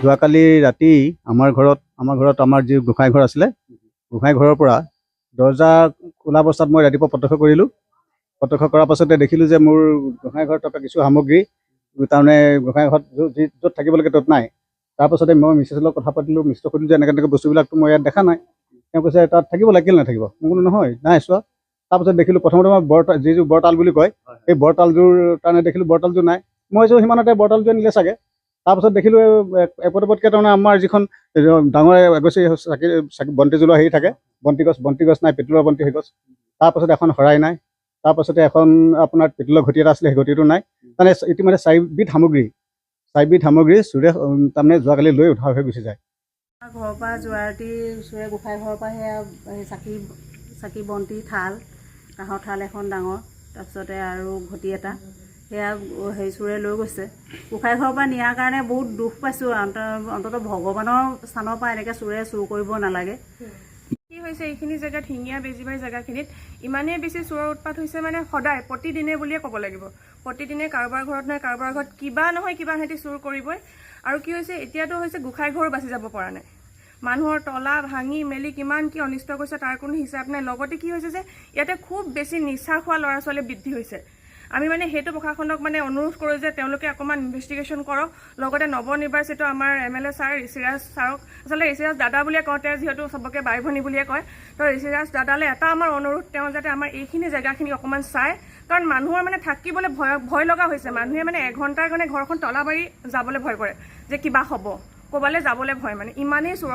যোৱাকালি ৰাতি আমাৰ ঘৰত আমাৰ যি গোঁসাই ঘৰ আছিলে, গোঁসাই ঘৰৰ পৰা দৰ্জা খোলা অৱস্থাত মই ৰাতিপুৱা প্ৰত্যক্ষ কৰিলোঁ। প্ৰত্যক্ষ কৰাৰ পাছতে দেখিলোঁ যে মোৰ গোঁসাই ঘৰত থকা কিছু সামগ্ৰী তাৰমানে গোঁসাই ঘৰত য'ত থাকিব লাগে ত'ত নাই। তাৰপাছতে মই মিছেছৰ লগত কথা পাতিলোঁ, মিছেছক সুধিলোঁ যে এনেকৈ বস্তুবিলাকতো মই ইয়াত দেখা নাই। তেওঁ কৈছে তাত থাকিব লাগে, কেলৈ নাথাকিব? মই বোলো নহয়, নাই চোৱা। তাৰপাছত দেখিলোঁ প্ৰথমতে মই যিযোৰ বৰতাল বুলি কয়, সেই বৰতালযোৰ তাৰমানে দেখিলোঁ বৰতালযোৰ নাই। মই ভাবিছোঁ সিমানতে বৰতালযোৰ নিলে চাগে। তাৰপাছত দেখিলোঁ এপদপদকৈ তাৰমানে আমাৰ যিখন ডাঙৰ এগছি চাকি বন্তি জ্বলোৱা হেৰি থাকে, বন্তি গছ নাই, পেট্ৰলৰ বন্তি সেই গছ। তাৰপাছতে এখন শৰাই নাই। তাৰপাছতে এখন আপোনাৰ পেট্ৰলৰ ঘটি এটা আছিলে, সেই ঘটিটো নাই। তাৰমানে ইতিমধ্যে 4বিধ সামগ্ৰী চোৰে তাৰমানে যোৱাকালি লৈ উদ্ধাৰ হৈ গুচি যায়। ঘৰৰ পৰা যোৱা ৰাতি চোৰে গোঁসাই ঘৰৰ পৰা সেয়া চাকি বন্তি থাল, কাঁহৰ থাল এখন ডাঙৰ, তাৰপিছতে আৰু ঘটি এটা সেয়া চোৰে লৈ গৈছে। গোঁসাই ঘৰৰ পৰা নিয়াৰ কাৰণে বহুত দুখ পাইছোঁ। অন্ততঃ ভগৱানৰ স্থানৰ পৰা এনেকৈ চোৰে চুৰ কৰিব নালাগে। কি হৈছে এইখিনি জেগাত শিঙীয়া বেজীবাৰী জেগাখিনিত ইমানেই বেছি চোৰৰ উৎপাত হৈছে, মানে সদায় প্ৰতিদিনে বুলিয়ে ক'ব লাগিব। প্ৰতিদিনে কাৰোবাৰ ঘৰত নহয় কাৰোবাৰ ঘৰত কিবা নহয় কিবা সিহঁতি চুৰ কৰিবই। আৰু কি হৈছে, এতিয়াতো হৈছে গোঁসাই ঘৰো বাচি যাব পৰা নাই। মানুহৰ তলা ভাঙি মেলি কিমান কি অনিষ্ট কৰিছে তাৰ কোনো হিচাপ নাই। লগতে কি হৈছে যে ইয়াতে খুব বেছি নিচা খোৱা ল'ৰা ছোৱালী বৃদ্ধি হৈছে। আমি মানে সেইটো প্ৰশাসনক মানে অনুৰোধ কৰোঁ যে তেওঁলোকে অকণমান ইনভেষ্টিগেশ্যন কৰক। লগতে নৱনিৰ্বাচিত আমাৰ MLA ছাৰ ঋষিৰাজ ছাৰক, আচলতে ঋষিৰাজ দাদা বুলিয়ে কওঁ, তেওঁ যিহেতু চবকে বাই ভনী বুলিয়ে কয়, তো ঋষিৰাজ দাদালৈ এটা আমাৰ অনুৰোধ, তেওঁ যাতে আমাৰ এইখিনি জেগাখিনি অকণমান চায়। কাৰণ মানুহৰ মানে থাকিবলৈ ভয় লগা হৈছে। মানুহে মানে এঘণ্টাৰ কাৰণে ঘৰখন তলা মাৰি যাবলৈ ভয় কৰে যে কিবা হ'ব, ক'ৰবালৈ যাবলৈ ভয়, মানে ইমানেই চোৰৰ